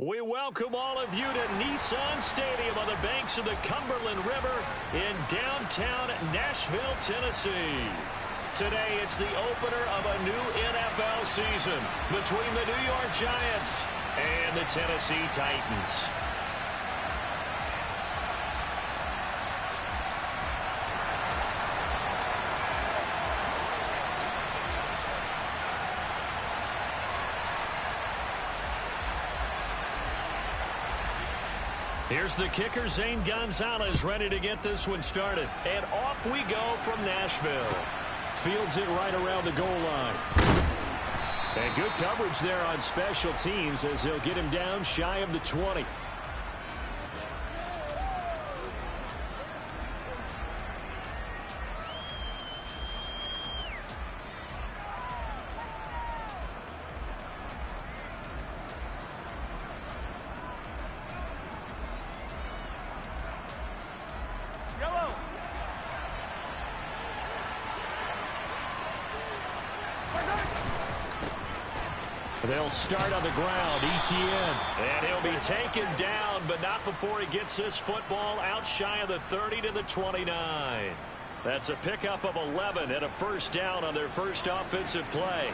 We welcome all of you to Nissan Stadium on the banks of the Cumberland River in downtown Nashville, Tennessee. Today, it's the opener of a new NFL season between the New York Giants and the Tennessee Titans. Here's the kicker, Zane Gonzalez, ready to get this one started. And off we go from Nashville. Fields it right around the goal line. And good coverage there on special teams as they'll get him down shy of the 20. They'll start on the ground, Etienne. And he'll be taken down, but not before he gets this football out shy of the 30 to the 29. That's a pickup of 11 and a first down on their first offensive play.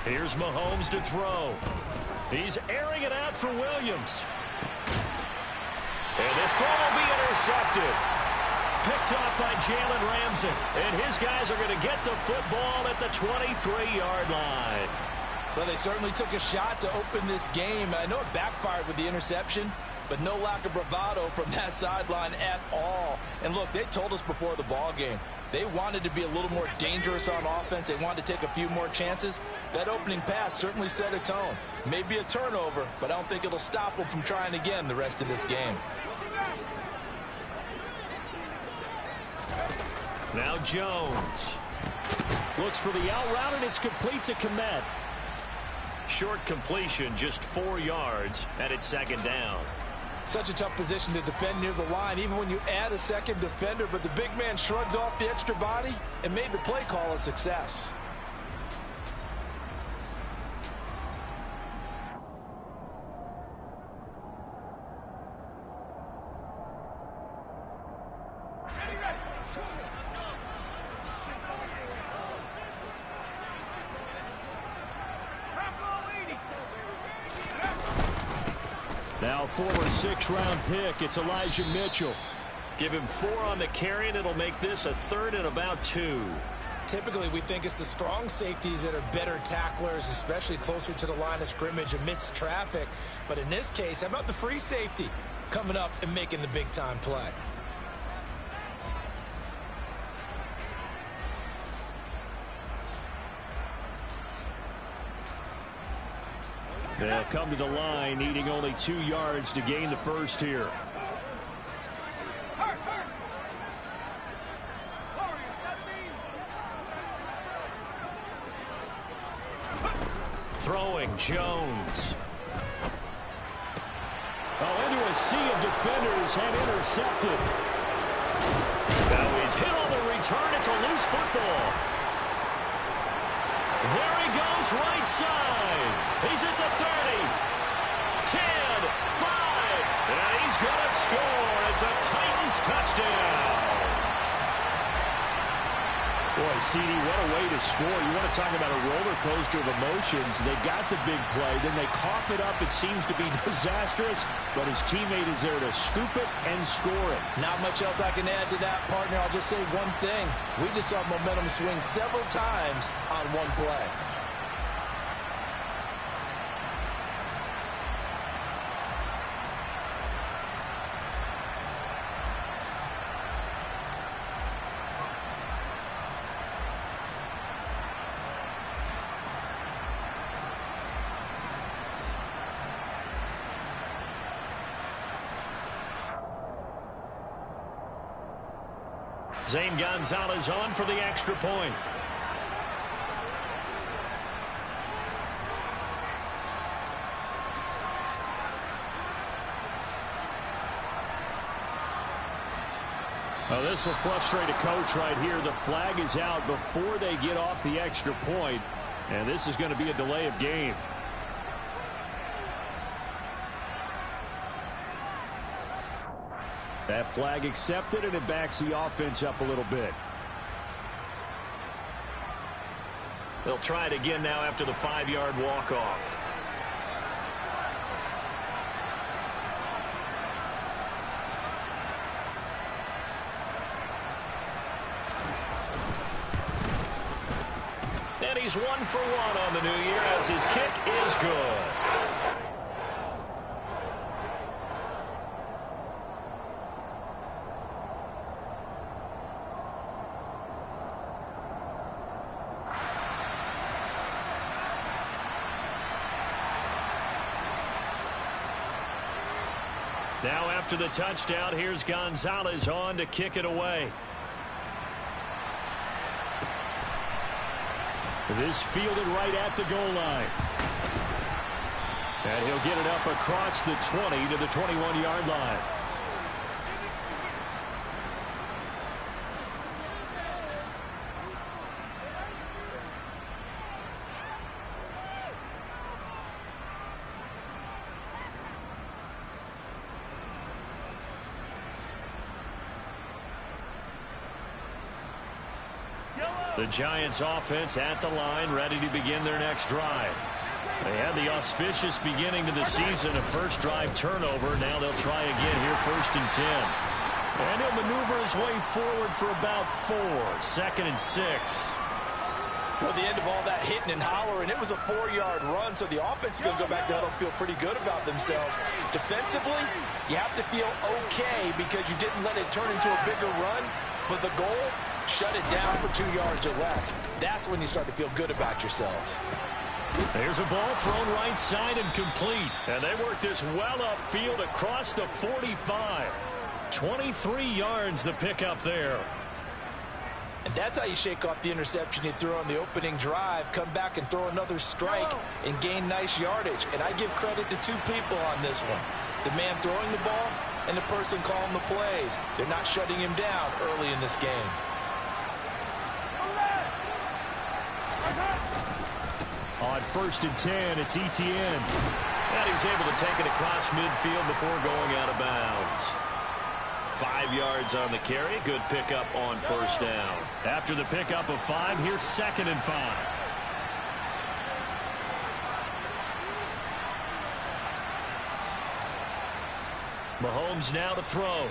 Here's Mahomes to throw. He's airing it out for Williams. And this throw will be intercepted. Picked off by Jalen Ramsey. And his guys are going to get the football at the 23-yard line. Well, they certainly took a shot to open this game. I know it backfired with the interception, but no lack of bravado from that sideline at all. And look, they told us before the ball game, they wanted to be a little more dangerous on offense. They wanted to take a few more chances. That opening pass certainly set a tone. Maybe a turnover, but I don't think it'll stop them from trying again the rest of this game. Now Jones. Looks for the out route, and it's complete to Komet. Short completion, just 4 yards, and it's second down. Such a tough position to defend near the line, even when you add a second defender, but the big man shrugged off the extra body and made the play call a success. Now former 6th-round pick, it's Elijah Mitchell. Give him 4 on the carry, and it'll make this a 3rd and about 2. Typically, we think it's the strong safeties that are better tacklers, especially closer to the line of scrimmage amidst traffic. But in this case, how about the free safety coming up and making the big-time play? They'll come to the line, needing only 2 yards to gain the first here. Throwing Jones. Oh, into a sea of defenders and intercepted. Now he's hit on the return. It's a loose football. There he goes, right side. He's at the 30. 10, 5, and he's going to score. It's a Titans touchdown. Boy, CD, what a way to score. You want to talk about a roller coaster of emotions. They got the big play, then they cough it up. It seems to be disastrous, but his teammate is there to scoop it and score it. Not much else I can add to that, partner. I'll just say one thing. We just saw momentum swing several times on one play. Zane Gonzalez on for the extra point. Oh, this will frustrate a coach right here. The flag is out before they get off the extra point, and this is going to be a delay of game. That flag accepted, and it backs the offense up a little bit. They'll try it again now after the 5-yard walk-off. And he's 1 for 1 on the new year as his kick is good. Now after the touchdown, here's Gonzalez on to kick it away. This fielded right at the goal line. And he'll get it up across the 20 to the 21-yard line. The Giants offense at the line, ready to begin their next drive. They had the auspicious beginning to the season, a first drive turnover. Now they'll try again here, 1st and 10. And he'll maneuver his way forward for about 4. 2nd and 6. Well, the end of all that hitting and hollering, it was a 4-yard run, so the offense is going to go back to huddle and feel pretty good about themselves. Defensively, you have to feel okay because you didn't let it turn into a bigger run, but the goal, shut it down for 2 yards or less. That's when you start to feel good about yourselves. There's a ball thrown right side and complete. And they work this well upfield across the 45. 23 yards the pickup there. And that's how you shake off the interception you threw on the opening drive. Come back and throw another strike and gain nice yardage. And I give credit to 2 people on this one. The man throwing the ball and the person calling the plays. They're not shutting him down early in this game. On 1st and 10, it's Etienne. And he's able to take it across midfield before going out of bounds. 5 yards on the carry. Good pickup on 1st down. After the pickup of 5, here's 2nd and 5. Mahomes now to throw.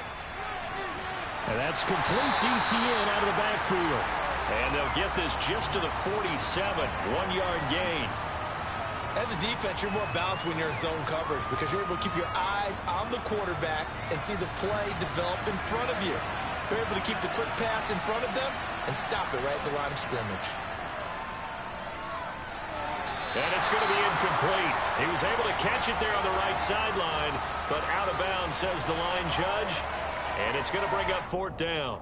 And that's complete to Etienne out of the backfield. And they'll get this just to the 47. 1-yard gain. As a defense, you're more balanced when you're in zone coverage because you're able to keep your eyes on the quarterback and see the play develop in front of you. You're able to keep the quick pass in front of them and stop it right at the line of scrimmage. And it's going to be incomplete. He was able to catch it there on the right sideline, but out of bounds, says the line judge. And it's going to bring up 4th down.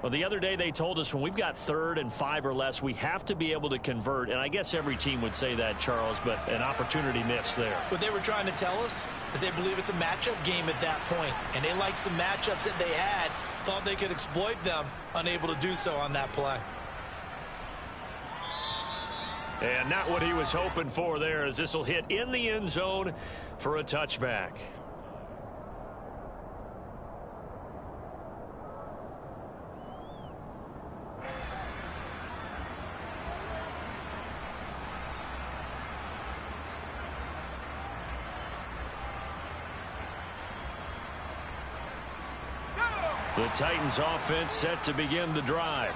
Well, the other day they told us when we've got 3rd and 5 or less, we have to be able to convert. And I guess every team would say that, Charles, but an opportunity missed there. What they were trying to tell us is they believe it's a matchup game at that point. And they liked some matchups that they had, thought they could exploit them, unable to do so on that play. And not what he was hoping for there, as this will hit in the end zone for a touchback. The Titans offense set to begin the drive.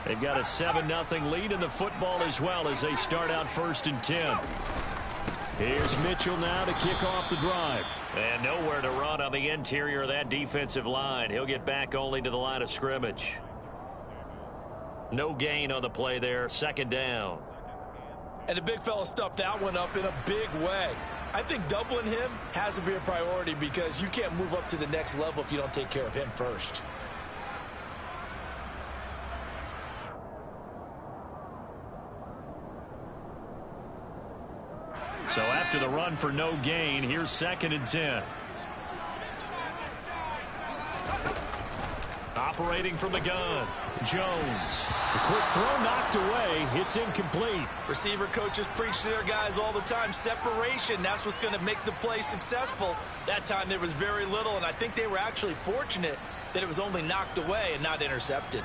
They've got a 7-0 lead in the football as well as they start out 1st and 10. Here's Mitchell now to kick off the drive. And nowhere to run on the interior of that defensive line. He'll get back only to the line of scrimmage. No gain on the play there. 2nd down. And the big fella stuffed that one up in a big way. I think doubling him has to be a priority because you can't move up to the next level if you don't take care of him first. So after the run for no gain, here's 2nd and 10. operating from the gun. Jones. The quick throw knocked away. It's incomplete. Receiver coaches preach to their guys all the time. Separation, that's what's going to make the play successful. That time there was very little, and I think they were actually fortunate that it was only knocked away and not intercepted.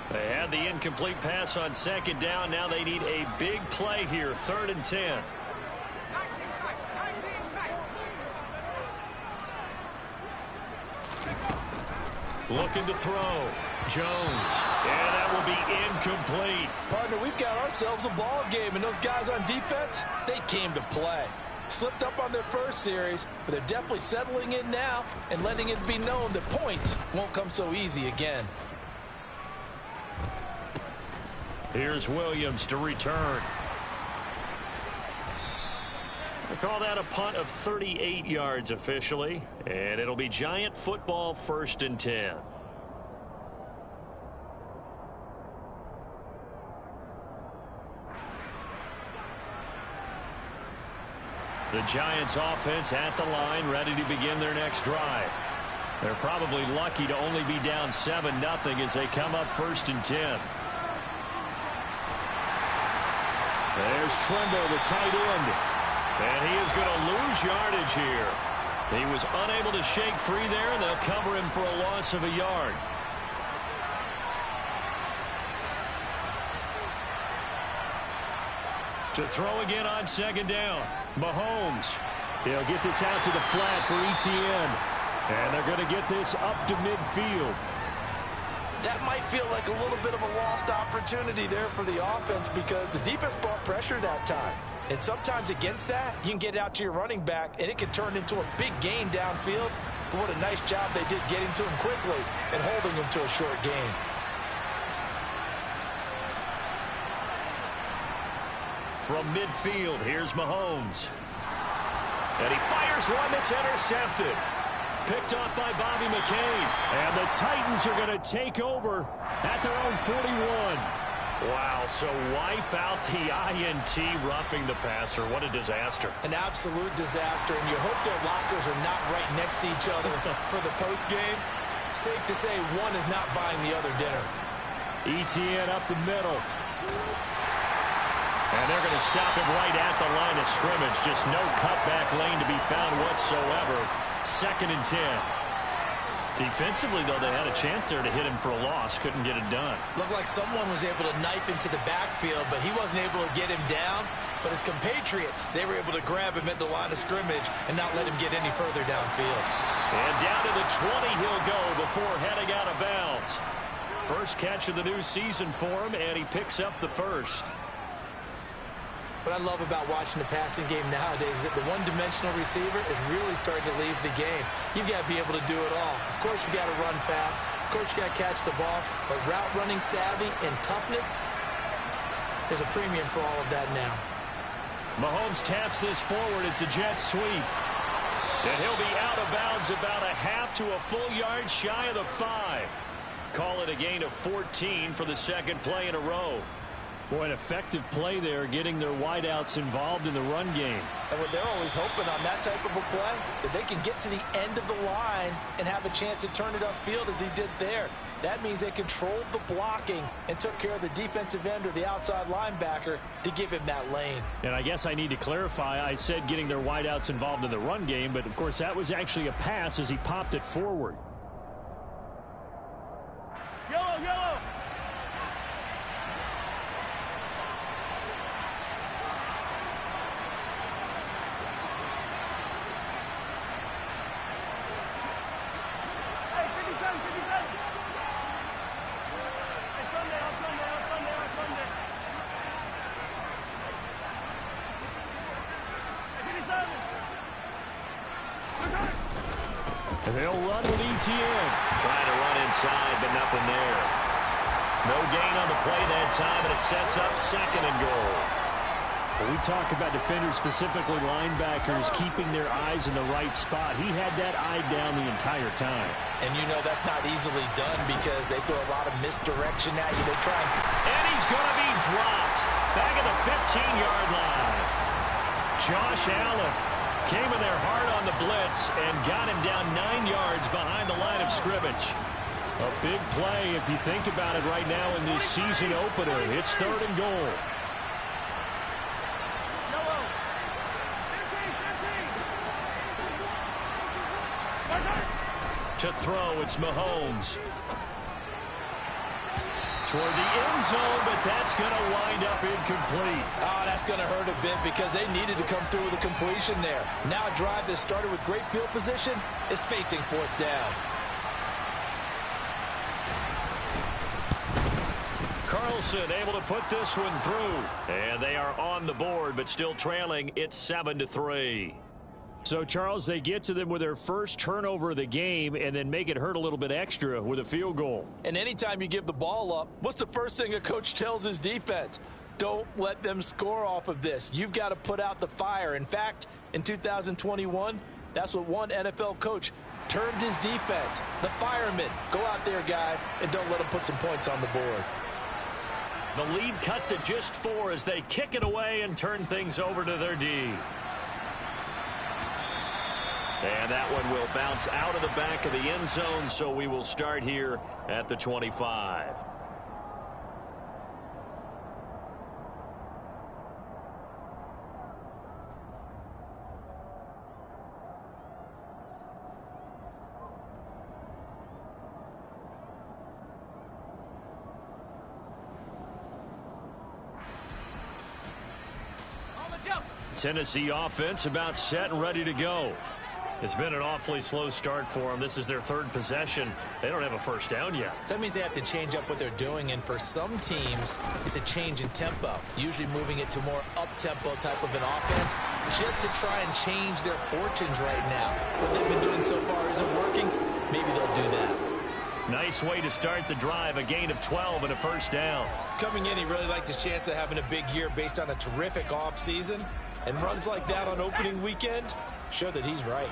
They had the incomplete pass on second down. Now they need a big play here. 3rd and 10. Looking to throw. Jones. And that will be incomplete. Partner, we've got ourselves a ball game, and those guys on defense, they came to play. Slipped up on their first series, but they're definitely settling in now and letting it be known that points won't come so easy again. Here's Williams to return. They call that a punt of 38 yards officially, and it'll be Giant football 1st and 10. The Giants offense at the line, ready to begin their next drive. They're probably lucky to only be down 7-0 as they come up 1st and 10. There's Trimble, the tight end. And he is going to lose yardage here. He was unable to shake free there, and they'll cover him for a loss of a yard. To throw again on 2nd down. Mahomes. He'll get this out to the flat for Etienne. And they're going to get this up to midfield. That might feel like a little bit of a lost opportunity there for the offense because the defense brought pressure that time. And sometimes against that, you can get out to your running back, and it can turn into a big gain downfield. But what a nice job they did getting to him quickly and holding him to a short gain. From midfield, here's Mahomes. And he fires one that's intercepted. Picked off by Bobby McCain. And the Titans are going to take over at their own 41. Wow, so wipe out the INT roughing the passer. What a disaster. An absolute disaster, and you hope their lockers are not right next to each other for the postgame. Safe to say one is not buying the other dinner. Etienne up the middle. And they're going to stop him right at the line of scrimmage. Just no cutback lane to be found whatsoever. 2nd and 10. Defensively, though, they had a chance there to hit him for a loss. Couldn't get it done. Looked like someone was able to knife into the backfield, but he wasn't able to get him down. But his compatriots, they were able to grab him at the line of scrimmage and not let him get any further downfield. And down to the 20 he'll go before heading out of bounds. First catch of the new season for him, and he picks up the first. What I love about watching the passing game nowadays is that the one-dimensional receiver is really starting to leave the game. You've got to be able to do it all. Of course, you've got to run fast. Of course, you've got to catch the ball. But route running savvy and toughness, there's a premium for all of that now. Mahomes taps this forward. It's a jet sweep. And he'll be out of bounds about a half to a full yard shy of the 5. Call it a gain of 14 for the second play in a row. Boy, an effective play there, getting their wideouts involved in the run game. And what they're always hoping on that type of a play, that they can get to the end of the line and have a chance to turn it upfield as he did there. That means they controlled the blocking and took care of the defensive end or the outside linebacker to give him that lane. And I guess I need to clarify, I said getting their wideouts involved in the run game, but of course that was actually a pass as he popped it forward. Yellow, yellow! And they'll run with Etienne. Trying to run inside, but nothing there. No gain on the play that time, and it sets up 2nd and goal. When we talk about defenders, specifically linebackers, keeping their eyes in the right spot, he had that eye down the entire time. And you know that's not easily done because they throw a lot of misdirection at you. They try and he's going to be dropped back at the 15-yard line. Josh Allen came in there hard on the blitz and got him down 9 yards behind the line of scrimmage. A big play if you think about it right now in this season opener. It's 3rd and goal. To throw, it's Mahomes. Toward the end zone, but that's going to wind up incomplete. Oh, that's going to hurt a bit because they needed to come through with a completion there. Now a drive that started with great field position is facing 4th down. Carlson able to put this one through. And they are on the board, but still trailing. It's 7-3. So, Charles, they get to them with their first turnover of the game and then make it hurt a little bit extra with a field goal. And anytime you give the ball up, what's the first thing a coach tells his defense? Don't let them score off of this. You've got to put out the fire. In fact, in 2021, that's what one NFL coach termed his defense. The firemen. Go out there, guys, and don't let them put some points on the board. The lead cut to just 4 as they kick it away and turn things over to their D. And that one will bounce out of the back of the end zone, so we will start here at the 25. Tennessee offense about set and ready to go. It's been an awfully slow start for them. This is their 3rd possession. They don't have a first down yet. So that means they have to change up what they're doing, and for some teams, it's a change in tempo, usually moving it to more up-tempo type of an offense just to try and change their fortunes right now. What they've been doing so far isn't working. Maybe they'll do that. Nice way to start the drive, a gain of 12 and a first down. Coming in, he really liked his chance of having a big year based on a terrific offseason, and runs like that on opening weekend show that he's right.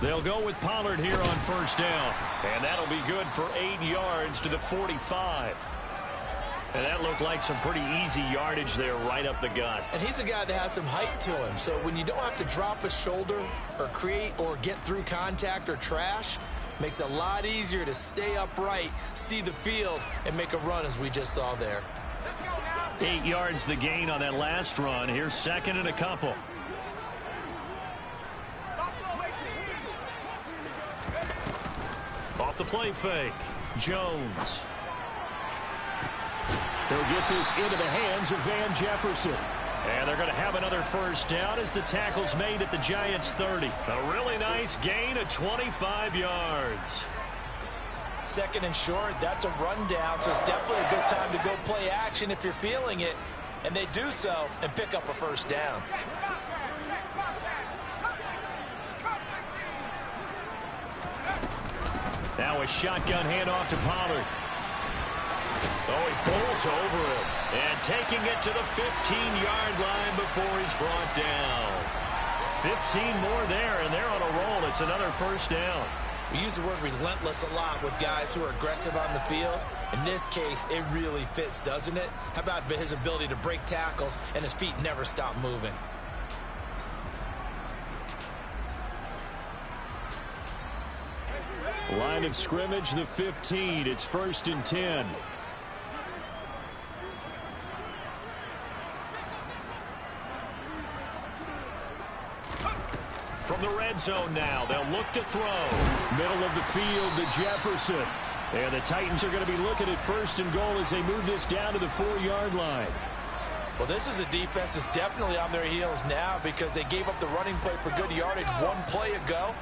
They'll go with Pollard here on first down. And that'll be good for 8 yards to the 45. And that looked like some pretty easy yardage there right up the gut. And he's a guy that has some height to him. So when you don't have to drop a shoulder or create or get through contact or trash, makes it a lot easier to stay upright, see the field, and make a run as we just saw there. 8 yards the gain on that last run. Here's 2nd and a couple. Off the play fake. Jones. They'll get this into the hands of Van Jefferson. And they're going to have another first down as the tackle's made at the Giants' 30. A really nice gain of 25 yards. 2nd and short, that's a rundown, so it's definitely a good time to go play action if you're feeling it. And they do so and pick up a first down. Now a shotgun handoff to Pollard. Oh, he pulls over him. And taking it to the 15-yard line before he's brought down. 15 more there, and they're on a roll. It's another first down. We use the word relentless a lot with guys who are aggressive on the field. In this case, it really fits, doesn't it? How about his ability to break tackles and his feet never stop moving? Line of scrimmage, the 15. It's 1st and 10. From the red zone now, they'll look to throw. Middle of the field to Jefferson. And the Titans are going to be looking at 1st and goal as they move this down to the 4-yard line. Well, this is a defense that's definitely on their heels now because they gave up the running play for good yardage one play ago.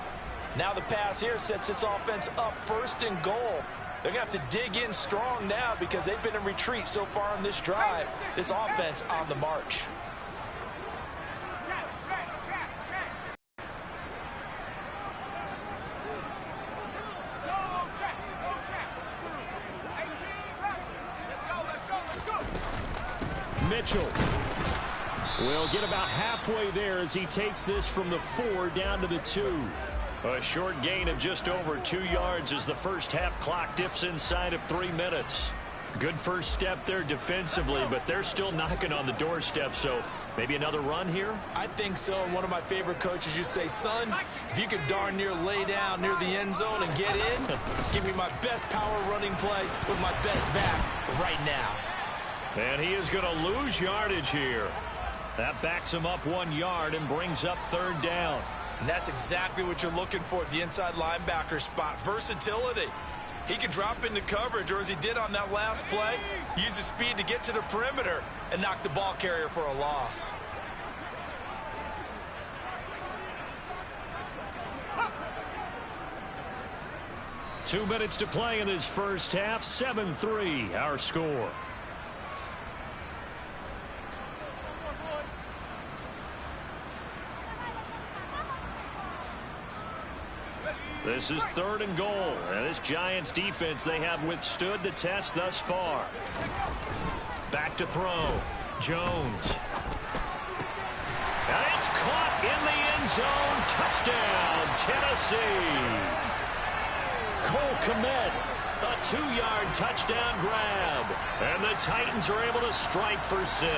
Now the pass here sets this offense up 1st and goal They're going to have to dig in strong now because they've been in retreat so far in this drive. This offense on the march. Mitchell will get about halfway there as he takes this from the 4 down to the 2. A short gain of just over 2 yards as the first half clock dips inside of 3 minutes. Good first step there defensively, but they're still knocking on the doorstep, so maybe another run here? I think so. And one of my favorite coaches used to say, son, if you could darn near lay down near the end zone and get in, give me my best power running play with my best back right now. And he is going to lose yardage here. That backs him up 1 yard and brings up 3rd down. And that's exactly what you're looking for at the inside linebacker spot. Versatility. He can drop into coverage, or as he did on that last play, use his speed to get to the perimeter and knock the ball carrier for a loss. Two minutes to play in this first half. 7-3 our score. This is 3rd and goal. And this Giants defense, they have withstood the test thus far. Back to throw. Jones. And it's caught in the end zone. Touchdown, Tennessee. Cole Kmet, a 2-yard touchdown grab. And the Titans are able to strike for 6.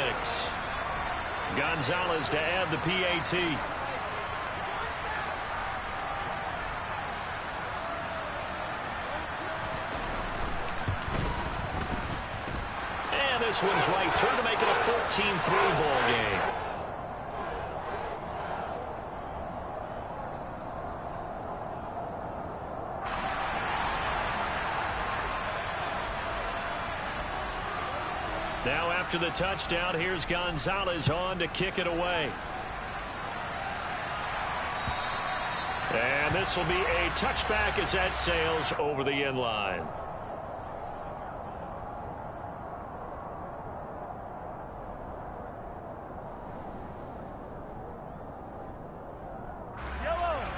Gonzalez to add the PAT. This one's right through to make it a 14-3 ball game. Now after the touchdown, here's Gonzalez on to kick it away. And this will be a touchback as that sails over the end line.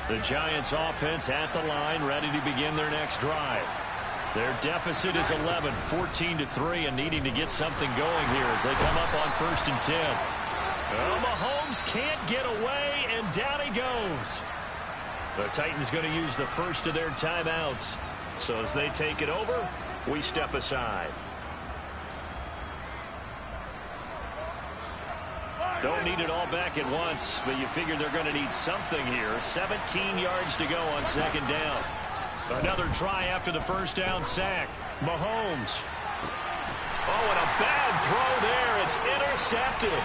The Giants offense at the line, ready to begin their next drive. Their deficit is 11, 14-3, and needing to get something going here as they come up on 1st and 10. Well, Mahomes can't get away, and down he goes. The Titans going to use the first of their timeouts. So as they take it over, we step aside. Don't need it all back at once, but you figure they're going to need something here. 17 yards to go on 2nd down. Another try after the first down sack. Mahomes. Oh, and a bad throw there. It's intercepted.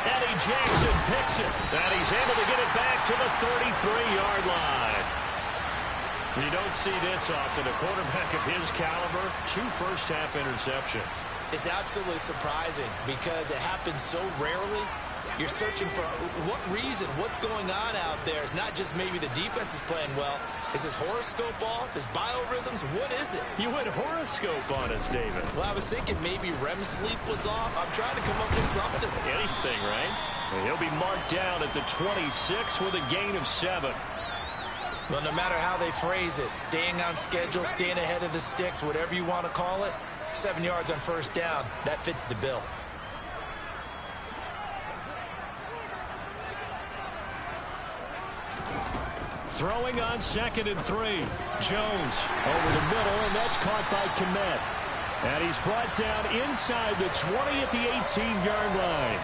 Eddie Jackson picks it. And he's able to get it back to the 33-yard line. You don't see this often. A quarterback of his caliber, 2 first-half interceptions. It's absolutely surprising because it happens so rarely. You're searching for what reason, what's going on out there. It's not just maybe the defense is playing well. Is his horoscope off? His biorhythms? What is it? You went horoscope on us, David. Well, I was thinking maybe REM sleep was off. I'm trying to come up with something. Anything, right? And he'll be marked down at the 26 with a gain of 7. Well, no matter how they phrase it, staying on schedule, staying ahead of the sticks, whatever you want to call it, 7 yards on 1st down, that fits the bill. Throwing on 2nd and 3. Jones over the middle, and that's caught by Kmet. And he's brought down inside the 20 at the 18-yard line.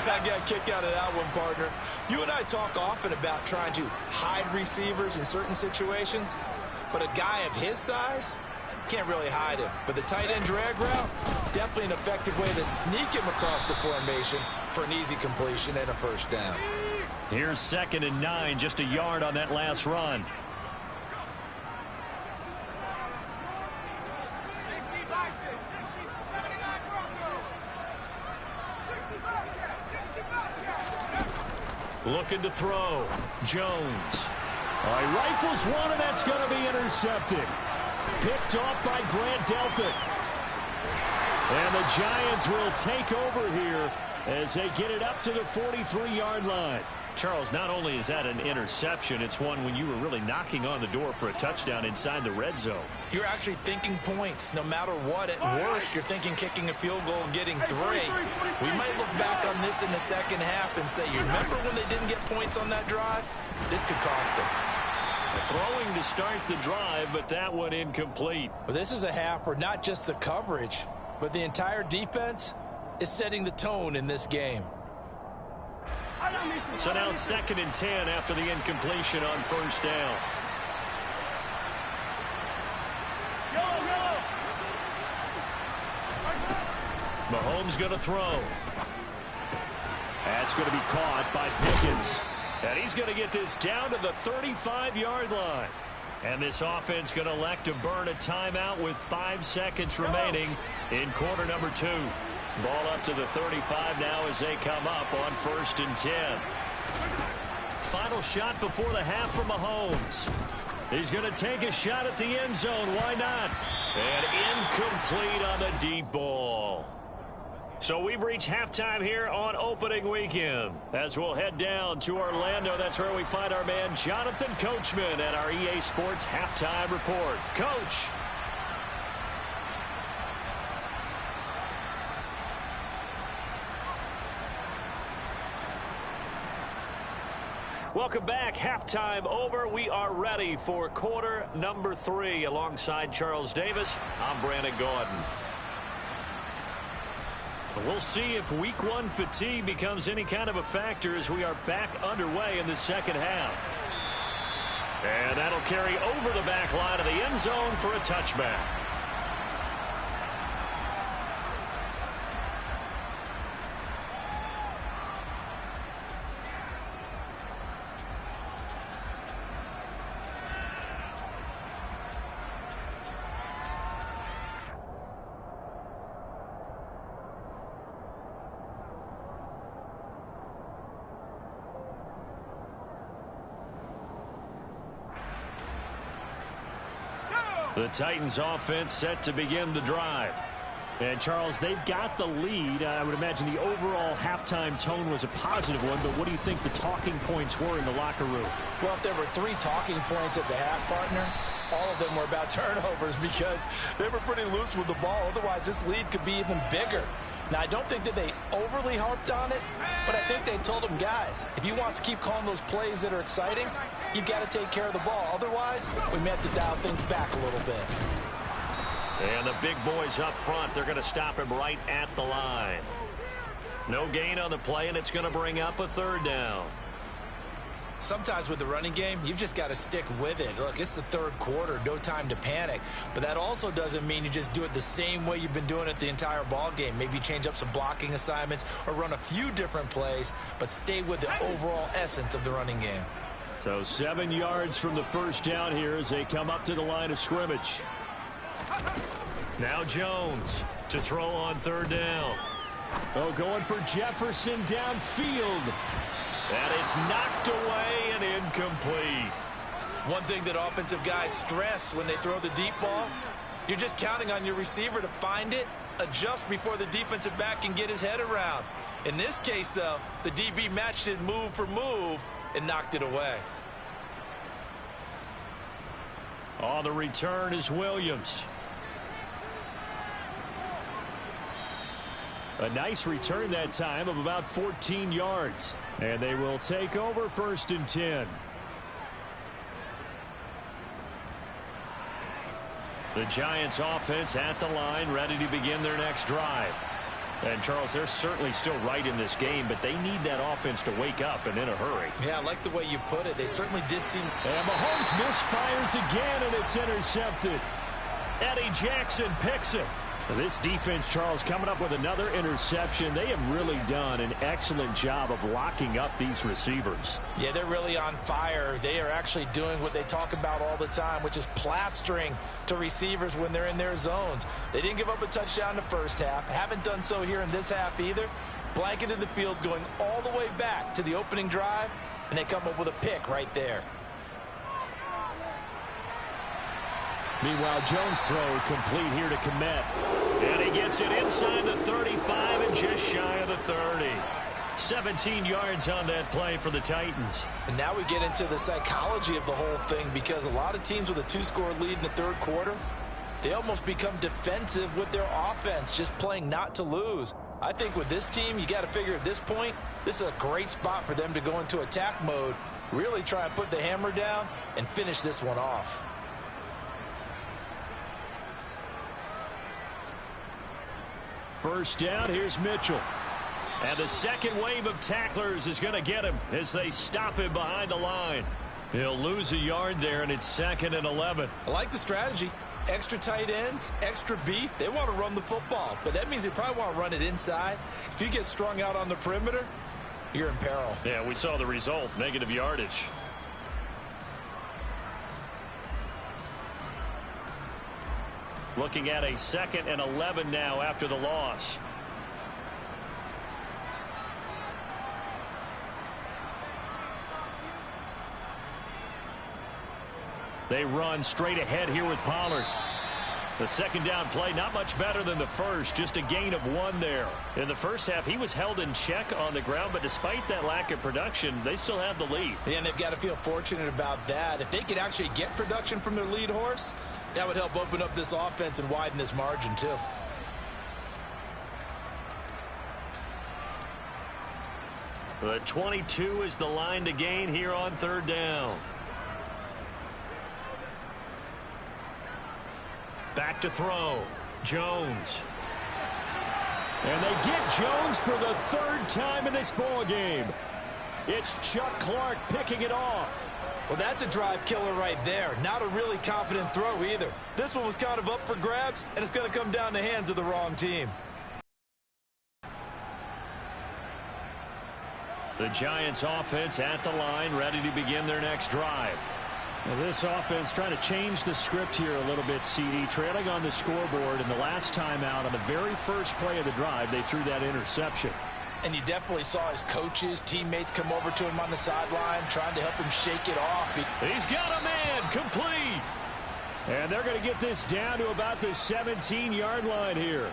I got a kick out of that one, partner. You and I talk often about trying to hide receivers in certain situations, but a guy of his size can't really hide him. But the tight end drag route, definitely an effective way to sneak him across the formation for an easy completion and a 1st down. Here's 2nd and 9, just a yard on that last run. Looking to throw. Jones. He rifles one, and that's going to be intercepted. Picked off by Grant Delpit. And the Giants will take over here as they get it up to the 43-yard line. Charles, not only is that an interception, it's one when you were really knocking on the door for a touchdown inside the red zone. You're actually thinking points. No matter what, at worst, you're thinking kicking a field goal and getting 3. We might look back on this in the second half and say, you remember when they didn't get points on that drive? This could cost them. Throwing to start the drive, but that one incomplete. Well, this is a half where not just the coverage, but the entire defense is setting the tone in this game. So now 2nd and 10 after the incompletion on first down. Mahomes going to throw. That's going to be caught by Pickens. And he's going to get this down to the 35-yard line. And this offense going to elect to burn a timeout with 5 seconds remaining in quarter number 2. Ball up to the 35 now as they come up on 1st and 10. Final shot before the half from Mahomes. He's going to take a shot at the end zone. Why not? And incomplete on the deep ball. So we've reached halftime here on opening weekend. As we'll head down to Orlando, that's where we find our man Jonathan Coachman at our EA Sports Halftime Report. Coach. Welcome back. Halftime over. We are ready for quarter number 3. Alongside Charles Davis, I'm Brandon Gaudin. We'll see if week 1 fatigue becomes any kind of a factor as we are back underway in the second half. And that'll carry over the back line of the end zone for a touchback. The Titans offense set to begin the drive. And, Charles, they've got the lead. I would imagine the overall halftime tone was a positive one, but what do you think the talking points were in the locker room? Well, if there were 3 talking points at the half, partner, all of them were about turnovers because they were pretty loose with the ball. Otherwise, this lead could be even bigger. Now, I don't think that they overly harped on it, but I think they told them, guys, if you want to keep calling those plays that are exciting, you've got to take care of the ball. Otherwise, we may have to dial things back a little bit. And the big boys up front, they're going to stop him right at the line. No gain on the play, and it's going to bring up a 3rd down. Sometimes with the running game, you've just got to stick with it. Look, it's the 3rd quarter, no time to panic. But that also doesn't mean you just do it the same way you've been doing it the entire ball game. Maybe change up some blocking assignments or run a few different plays, but stay with the overall essence of the running game. So 7 yards from the first down here as they come up to the line of scrimmage. Now Jones to throw on 3rd down. Oh, going for Jefferson downfield. And it's knocked away and incomplete. One thing that offensive guys stress when they throw the deep ball, you're just counting on your receiver to find it, adjust before the defensive back can get his head around. In this case, though, the DB matched it move for move and knocked it away. On the return is Williams. A nice return that time of about 14 yards. And they will take over 1st and 10. The Giants offense at the line, ready to begin their next drive. And, Charles, they're certainly still right in this game, but they need that offense to wake up and in a hurry. Yeah, I like the way you put it. They certainly did seem... And Mahomes misfires again, and it's intercepted. Eddie Jackson picks it. This defense, Charles, coming up with another interception. They have really done an excellent job of locking up these receivers. Yeah, they're really on fire. They are actually doing what they talk about all the time, which is plastering to receivers when they're in their zones. They didn't give up a touchdown in the first half. Haven't done so here in this half either. Blanketed the field going all the way back to the opening drive, and they come up with a pick right there. Meanwhile, Jones' throw complete here to commit. And he gets it inside the 35 and just shy of the 30. 17 yards on that play for the Titans. And now we get into the psychology of the whole thing, because a lot of teams with a 2-score lead in the third quarter, they almost become defensive with their offense, just playing not to lose. I think with this team, you got to figure at this point, this is a great spot for them to go into attack mode, really try and put the hammer down and finish this one off. First down, here's Mitchell. And the second wave of tacklers is going to get him as they stop him behind the line. He'll lose a yard there, and it's 2nd and 11. I like the strategy. Extra tight ends, extra beef. They want to run the football, but that means they probably want to run it inside. If you get strung out on the perimeter, you're in peril. Yeah, we saw the result, negative yardage. Looking at a 2nd and 11 now after the loss. They run straight ahead here with Pollard. The second down play, not much better than the first, just a gain of 1 there. In the first half, he was held in check on the ground, but despite that lack of production, they still have the lead. And they've got to feel fortunate about that. If they could actually get production from their lead horse, that would help open up this offense and widen this margin too. The 22 is the line to gain here on third down. Back to throw. Jones. And they get Jones for the 3rd time in this ball game. It's Chuck Clark picking it off. Well, that's a drive killer right there. Not a really confident throw either. This one was kind of up for grabs, and it's going to come down the hands of the wrong team. The Giants offense at the line, ready to begin their next drive. Well, this offense trying to change the script here a little bit, CD. Trailing on the scoreboard, and the last time out on the very first play of the drive, they threw that interception. And you definitely saw his coaches, teammates come over to him on the sideline, trying to help him shake it off. He's got a man, complete. And they're going to get this down to about the 17-yard line here.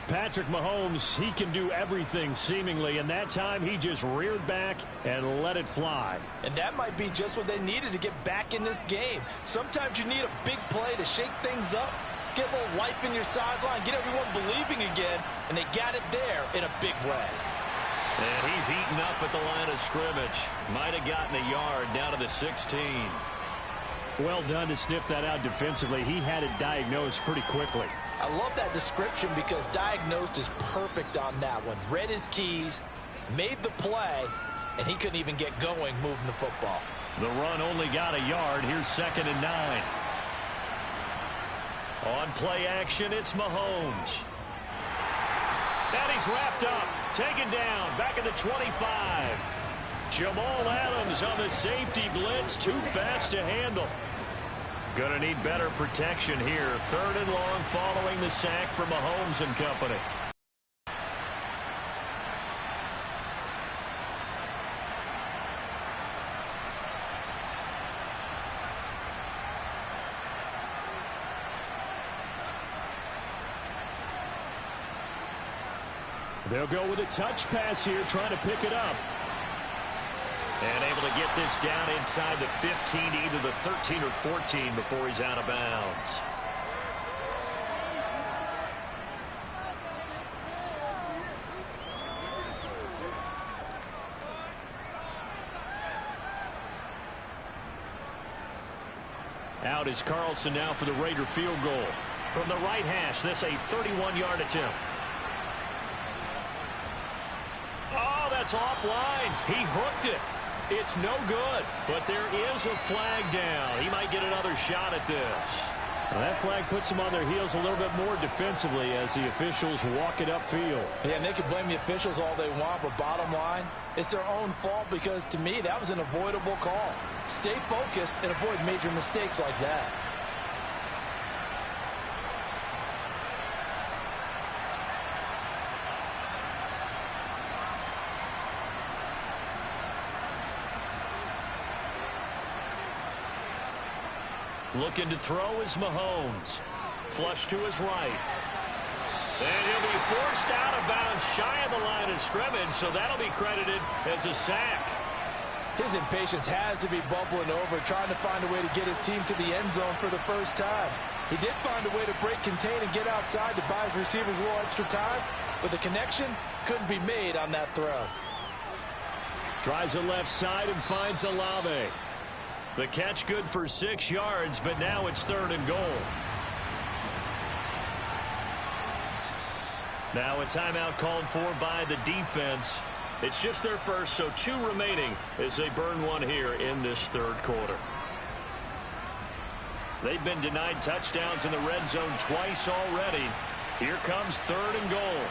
Patrick Mahomes, he can do everything seemingly, and that time he just reared back and let it fly. And that might be just what they needed to get back in this game. Sometimes you need a big play to shake things up, get a little life in your sideline, get everyone believing again, and they got it there in a big way. And he's eaten up at the line of scrimmage. Might have gotten a yard down to the 16. Well done to sniff that out defensively. He had it diagnosed pretty quickly. I love that description because diagnosed is perfect on that one. Read his keys, made the play, and he couldn't even get going moving the football. The run only got a yard. Here's 2nd and 9. On play action, it's Mahomes. And he's wrapped up, taken down, back at the 25. Jamal Adams on the safety blitz, too fast to handle. Gonna need better protection here. 3rd and long following the sack for Mahomes and company. They'll go with a touch pass here, trying to pick it up. And able to get this down inside the 15 to either the 13 or 14 before he's out of bounds. Out is Carlson now for the Raider field goal. From the right hash, this a 31-yard attempt. Oh, that's offline. He hooked it. It's no good, but there is a flag down. He might get another shot at this. Well, that flag puts them on their heels a little bit more defensively as the officials walk it upfield. Yeah, and they can blame the officials all they want, but bottom line, it's their own fault because, to me, that was an avoidable call. Stay focused and avoid major mistakes like that. Looking to throw is Mahomes. Flush to his right. And he'll be forced out of bounds shy of the line of scrimmage, so that'll be credited as a sack. His impatience has to be bubbling over, trying to find a way to get his team to the end zone for the first time. He did find a way to break contain and get outside to buy his receivers a little extra time, but the connection couldn't be made on that throw. Tries the left side and finds Olave. The catch good for 6 yards, but now it's 3rd and goal. Now a timeout called for by the defense. It's just their first, so 2 remaining as they burn one here in this 3rd quarter. They've been denied touchdowns in the red zone twice already. Here comes 3rd and goal.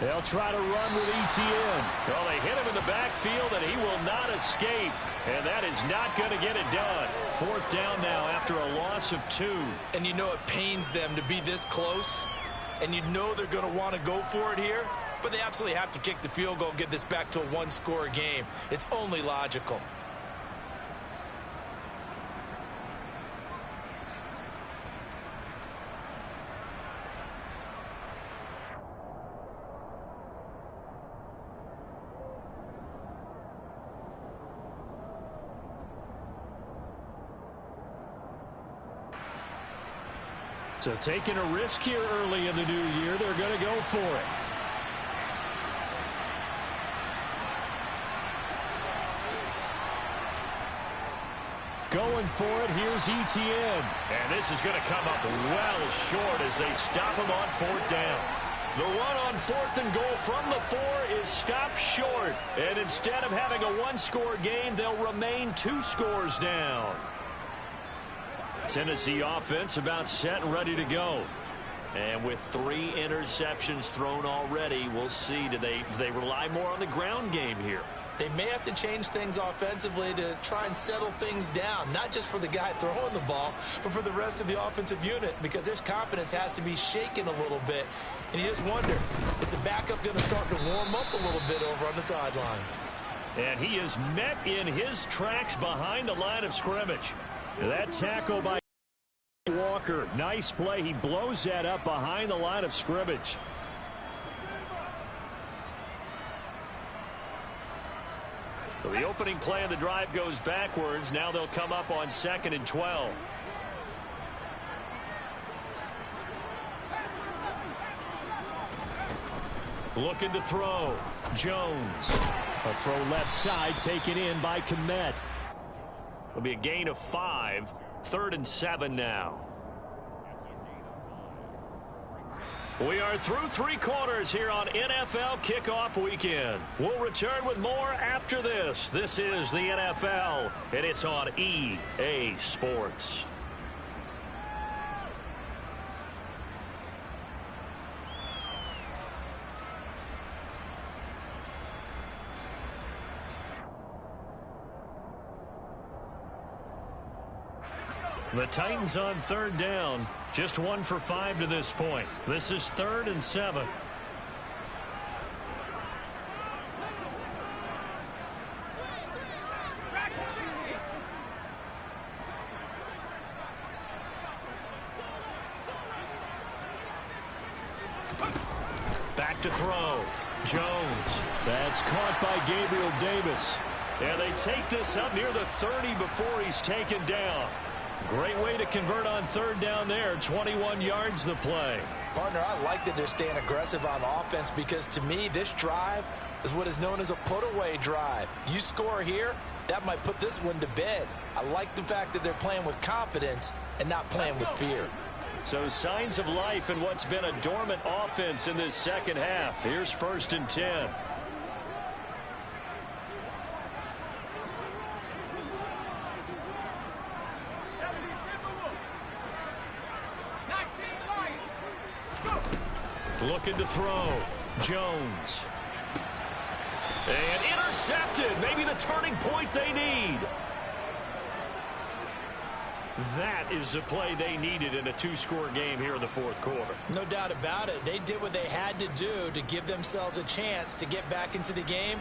They'll try to run with ETN. Well, they hit him in the backfield, and he will not escape. And that is not going to get it done. 4th down now after a loss of 2. And you know it pains them to be this close. And you know they're going to want to go for it here. But they absolutely have to kick the field goal and get this back to a 1-score game. It's only logical. So taking a risk here early in the new year, they're going to go for it. Going for it, here's ETN. And this is going to come up well short as they stop him on 4th down. The run on 4th and goal from the 4 is stopped short. And instead of having a 1-score game, they'll remain 2 scores down. Tennessee offense about set and ready to go. And with 3 interceptions thrown already, we'll see. Do they rely more on the ground game here? They may have to change things offensively to try and settle things down, not just for the guy throwing the ball, but for the rest of the offensive unit, because their confidence has to be shaken a little bit. And you just wonder, is the backup going to start to warm up a little bit over on the sideline? And he is met in his tracks behind the line of scrimmage. That tackle by Walker, nice play. He blows that up behind the line of scrimmage. So the opening play of the drive goes backwards. Now they'll come up on 2nd and 12. Looking to throw. Jones. A throw left side taken in by Kmet. It'll be a gain of 5. 3rd and 7 now. We are through 3 quarters here on NFL Kickoff Weekend. We'll return with more after this. This is the NFL, and it's on EA Sports. The Titans on 3rd down. Just 1 for 5 to this point. This is 3rd and 7. Back to throw. Jones. That's caught by Gabriel Davis. And they take this up near the 30 before he's taken down. Great way to convert on 3rd down there. 21 yards the play. Partner, I like that they're staying aggressive on offense because to me, this drive is what is known as a put-away drive. You score here, that might put this one to bed. I like the fact that they're playing with confidence and not playing with fear. So signs of life in what's been a dormant offense in this second half. Here's 1st and 10. Looking to throw. Jones. And intercepted. Maybe the turning point they need. That is the play they needed in a 2-score game here in the 4th quarter. No doubt about it. They did what they had to do to give themselves a chance to get back into the game.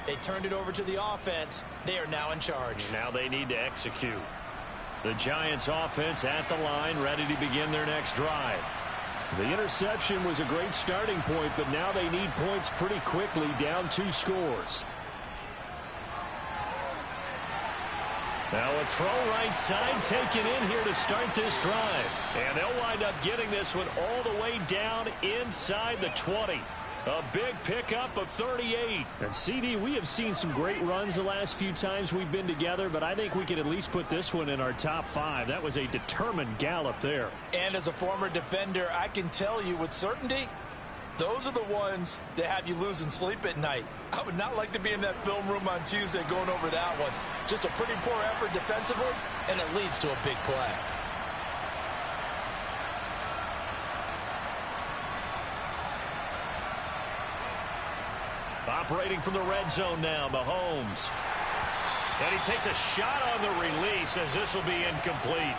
They turned it over to the offense. They are now in charge. Now they need to execute. The Giants offense at the line, ready to begin their next drive. The interception was a great starting point, but now they need points pretty quickly, down 2 scores. Now a throw right side taken in here to start this drive. And they'll wind up getting this one all the way down inside the 20. A big pickup of 38. And CD, we have seen some great runs the last few times we've been together, but I think we can at least put this one in our top 5. That was a determined gallop there. And as a former defender, I can tell you with certainty, those are the ones that have you losing sleep at night. I would not like to be in that film room on Tuesday going over that one. Just a pretty poor effort defensively, and it leads to a big play. Operating from the red zone now, Mahomes. And he takes a shot on the release as this will be incomplete.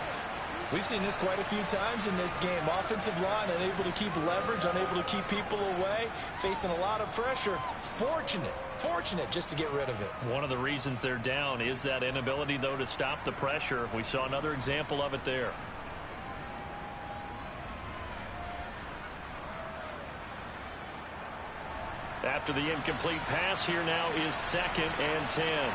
We've seen this quite a few times in this game. Offensive line unable to keep leverage, unable to keep people away, facing a lot of pressure. Fortunate just to get rid of it. One of the reasons they're down is that inability, though, to stop the pressure. We saw another example of it there. After the incomplete pass, here now is 2nd and 10.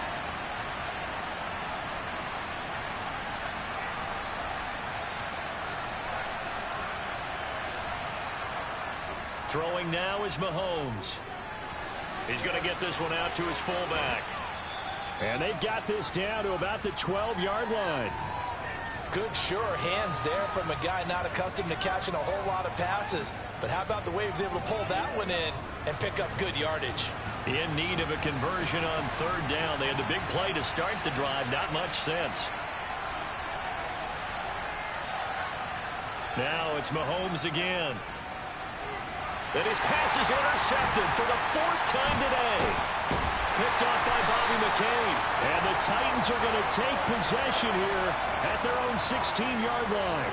Throwing now is Mahomes. He's going to get this one out to his fullback. And they've got this down to about the 12-yard line. Good, sure hands there from a guy not accustomed to catching a whole lot of passes. But how about the way he was able to pull that one in and pick up good yardage? In need of a conversion on 3rd down. They had the big play to start the drive. Not much sense. Now it's Mahomes again. And his pass is intercepted for the 4th time today. Picked off by Bobby McCain. And the Titans are going to take possession here at their own 16-yard line.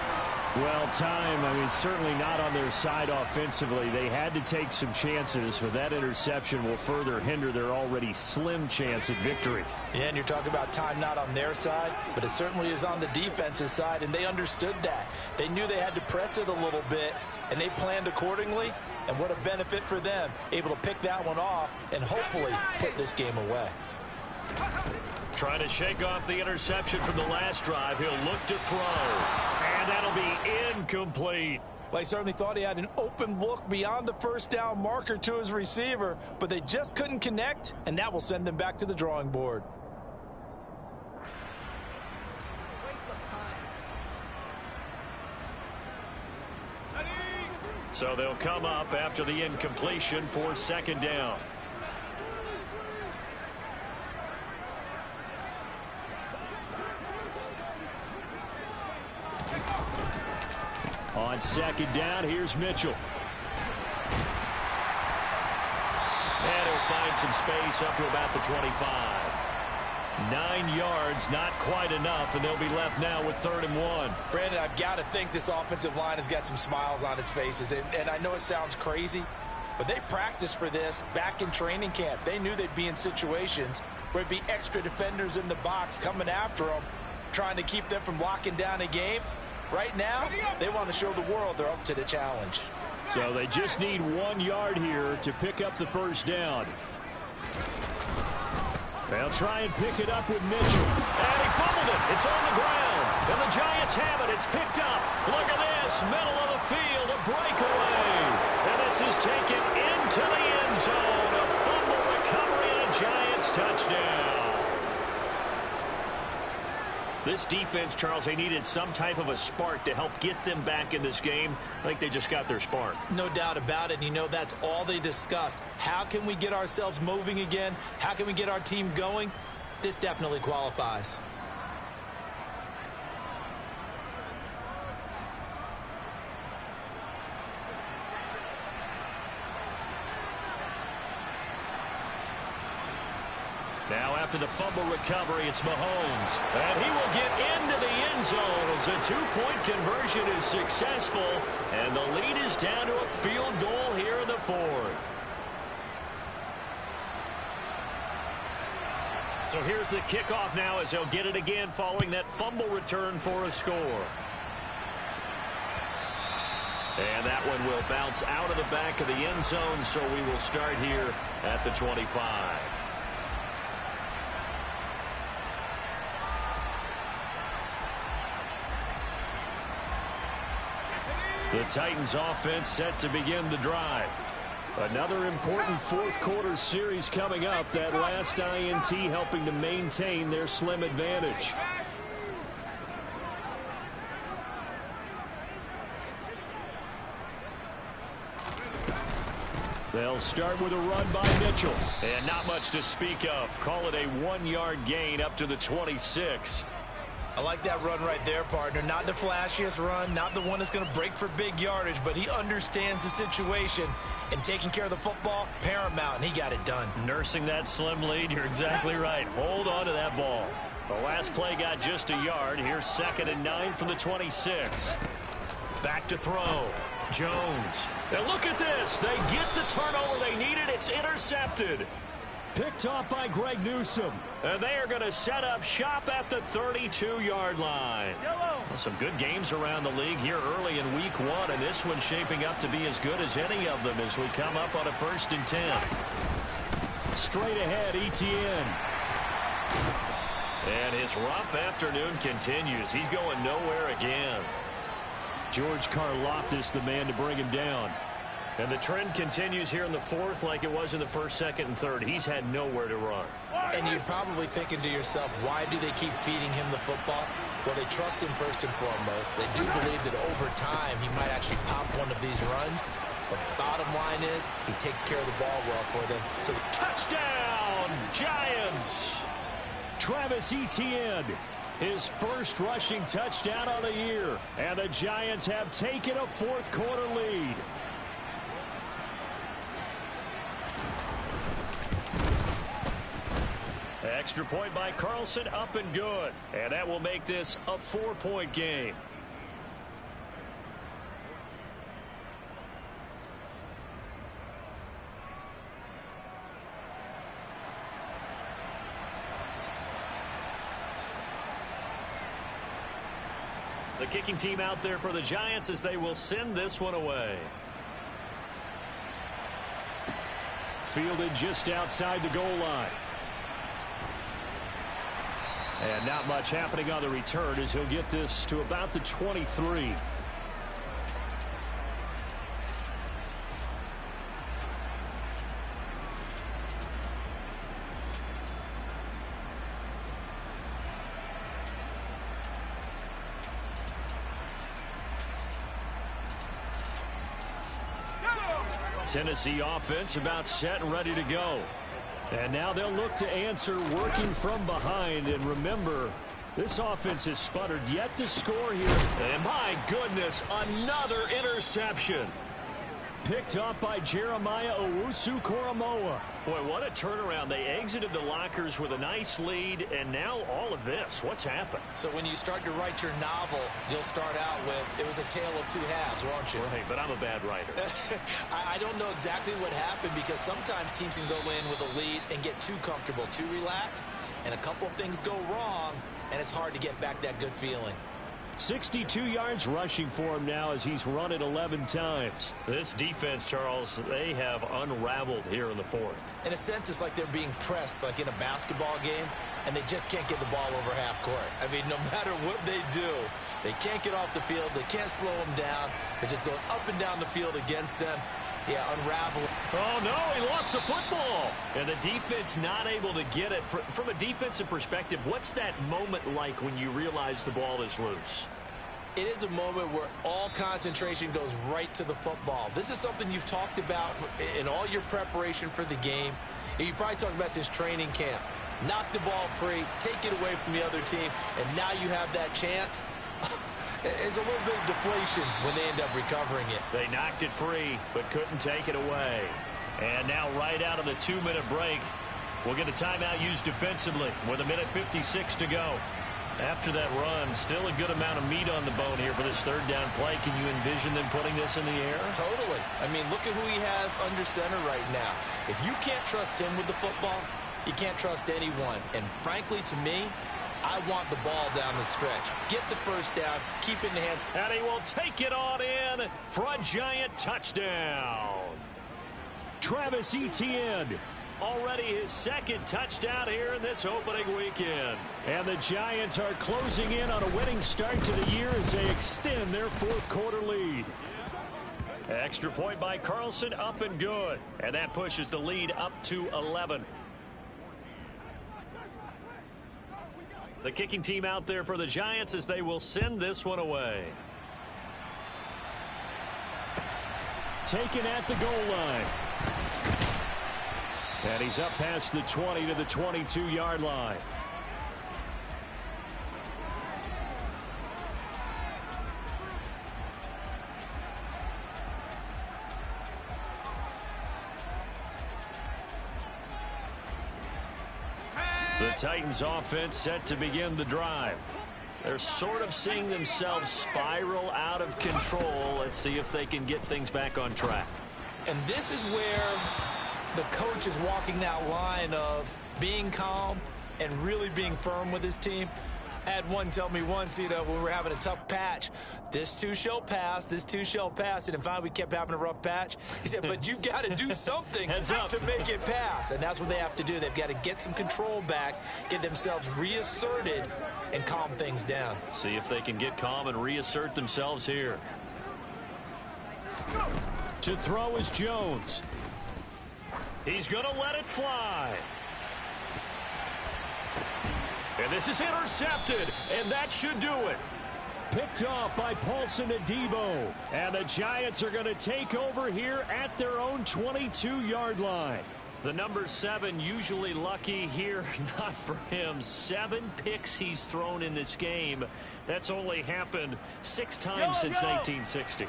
Well, certainly not on their side offensively. They had to take some chances, but that interception will further hinder their already slim chance at victory. Yeah, and you're talking about time not on their side, but it certainly is on the defense's side, and they understood that. They knew they had to press it a little bit, and they planned accordingly. And what a benefit for them, able to pick that one off and hopefully put this game away. Trying to shake off the interception from the last drive. He'll look to throw. And that'll be incomplete. Well, he certainly thought he had an open look beyond the 1st down marker to his receiver, but they just couldn't connect, and that will send them back to the drawing board. So they'll come up after the incompletion for 2nd down. On 2nd down, here's Mitchell. And he'll find some space up to about the 25. 9 yards, not quite enough, and they'll be left now with 3rd and 1. Brandon, I've got to think this offensive line has got some smiles on its faces, and I know it sounds crazy, but they practiced for this back in training camp. They knew they'd be in situations where it'd be extra defenders in the box coming after them, trying to keep them from locking down a game. Right now, they want to show the world they're up to the challenge. So they just need 1 yard here to pick up the 1st down. They'll try and pick it up with Mitchell. And he fumbled it. It's on the ground. And the Giants have it. It's picked up. Look at this. Middle of the field. A breakaway. And this is taken into the end zone. A fumble recovery and a Giants touchdown. This defense, Charles, they needed some type of a spark to help get them back in this game. I think they just got their spark. No doubt about it. And you know, that's all they discussed. How can we get ourselves moving again? How can we get our team going? This definitely qualifies. Now after the fumble recovery, it's Mahomes. And he will get into the end zone as a 2-point conversion is successful. And the lead is down to a field goal here in the 4th. So here's the kickoff now as he'll get it again following that fumble return for a score. And that one will bounce out of the back of the end zone, so we will start here at the 25. The Titans offense set to begin the drive. Another important fourth quarter series coming up. That last INT helping to maintain their slim advantage. They'll start with a run by Mitchell. And not much to speak of. Call it a 1-yard gain up to the 26. I like that run right there, partner. Not the flashiest run, not the one that's going to break for big yardage, but he understands the situation, and taking care of the football, paramount, and he got it done. Nursing that slim lead, you're exactly right. Hold on to that ball. The last play got just a yard. Here's 2nd and 9 from the 26. Back to throw. Jones. And look at this. They get the turnover they needed. It's intercepted. Picked off by Greg Newsome. And they are going to set up shop at the 32-yard line. Well, some good games around the league here early in week 1, and this one's shaping up to be as good as any of them as we come up on a 1st and 10. Straight ahead, Etienne. And his rough afternoon continues. He's going nowhere again. George Karlaftis, the man to bring him down. And the trend continues here in the 4th like it was in the 1st, 2nd, and 3rd. He's had nowhere to run. And you're probably thinking to yourself, why do they keep feeding him the football? Well, they trust him first and foremost. They do believe that over time he might actually pop one of these runs. But the bottom line is he takes care of the ball well for them. So the touchdown, Giants! Travis Etienne, his first rushing touchdown of the year. And the Giants have taken a 4th quarter lead. Extra point by Carlson, up and good. And that will make this a 4-point game. The kicking team out there for the Giants as they will send this one away. Fielded just outside the goal line. And not much happening on the return as he'll get this to about the 23. Tennessee offense about set and ready to go. And now they'll look to answer working from behind. And remember, this offense has sputtered yet to score here. And my goodness, another interception. Picked up by Jeremiah Owusu-Koramoah. Boy, what a turnaround. They exited the lockers with a nice lead, and now all of this. What's happened? So when you start to write your novel, you'll start out with, it was a tale of two halves, won't you? Right, but I'm a bad writer. I don't know exactly what happened because sometimes teams can go in with a lead and get too comfortable, too relaxed, and a couple of things go wrong, and it's hard to get back that good feeling. 62 yards rushing for him now as he's run it 11 times. This defense, Charles, they have unraveled here in the 4th. In a sense, it's like they're being pressed like in a basketball game, and they just can't get the ball over half court. I mean, no matter what they do, they can't get off the field. They can't slow them down. They're just going up and down the field against them. Yeah, unravel. Oh, no, he lost the football. And the defense not able to get it. From a defensive perspective, what's that moment like when you realize the ball is loose? It is a moment where all concentration goes right to the football. This is something you've talked about in all your preparation for the game. You probably talked about since training camp. Knock the ball free, take it away from the other team, and now you have that chance. It's a little bit of deflation when they end up recovering it. They knocked it free, but couldn't take it away. And now right out of the 2-minute break, we'll get a timeout used defensively with 1:56 to go. After that run, still a good amount of meat on the bone here for this 3rd down play. Can you envision them putting this in the air? Totally. I mean, look at who he has under center right now. If you can't trust him with the football, You can't trust anyone. And frankly, to me, I want the ball down the stretch. Get the first down, keep it in the hand. And he will take it on in for a Giant touchdown. Travis Etienne, already his second touchdown here in this opening weekend. And the Giants are closing in on a winning start to the year as they extend their fourth quarter lead. Extra point by Carlson, up and good. And that pushes the lead up to 11. The kicking team out there for the Giants as they will send this one away. Taken at the goal line. And he's up past the 20 to the 22-yard line. The Titans offense set to begin the drive. They're sort of seeing themselves spiral out of control. Let's see if they can get things back on track. And this is where the coach is walking that line of being calm and really being firm with his team. I had one tell me once, when we were having a tough patch, this too shall pass, this too shall pass. And finally we kept having a rough patch. He said, but you've got to do something to make it pass. And that's what they have to do. They've got to get some control back, get themselves reasserted, and calm things down. See if they can get calm and reassert themselves here. To throw is Jones. He's going to let it fly. And this is intercepted, and that should do it. Picked off by Paulson Adebo. And the Giants are going to take over here at their own 22-yard line. The number 7 usually lucky here, not for him. 7 picks he's thrown in this game. That's only happened 6 times since 1960.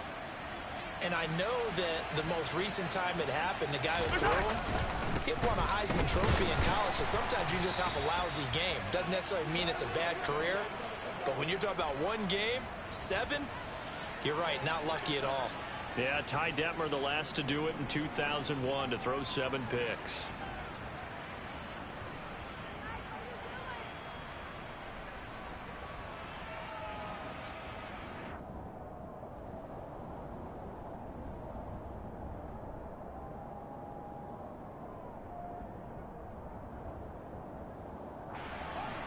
And I know that the most recent time it happened, the guy who threw him, he won a Heisman Trophy in college, so sometimes you just have a lousy game. Doesn't necessarily mean it's a bad career, but when you're talking about one game, 7, you're right, not lucky at all. Yeah, Ty Detmer, the last to do it in 2001, to throw 7 picks.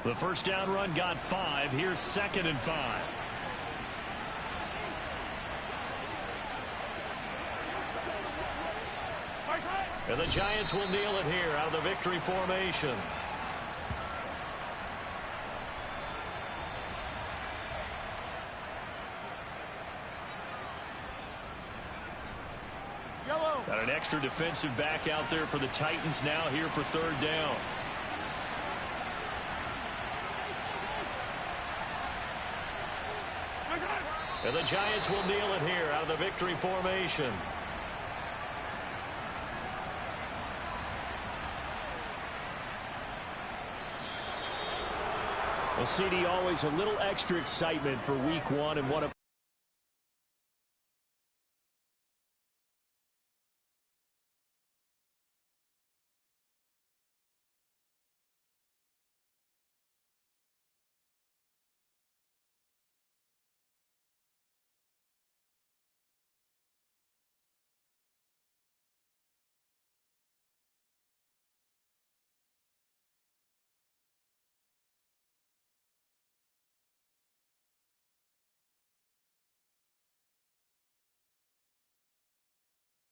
The first down run got 5. Here's 2nd and 5. And the Giants will kneel it here out of the victory formation. Got an extra defensive back out there for the Titans now here for 3rd down. And the Giants will kneel it here out of the victory formation. Well, CD, always a little extra excitement for week 1 and one of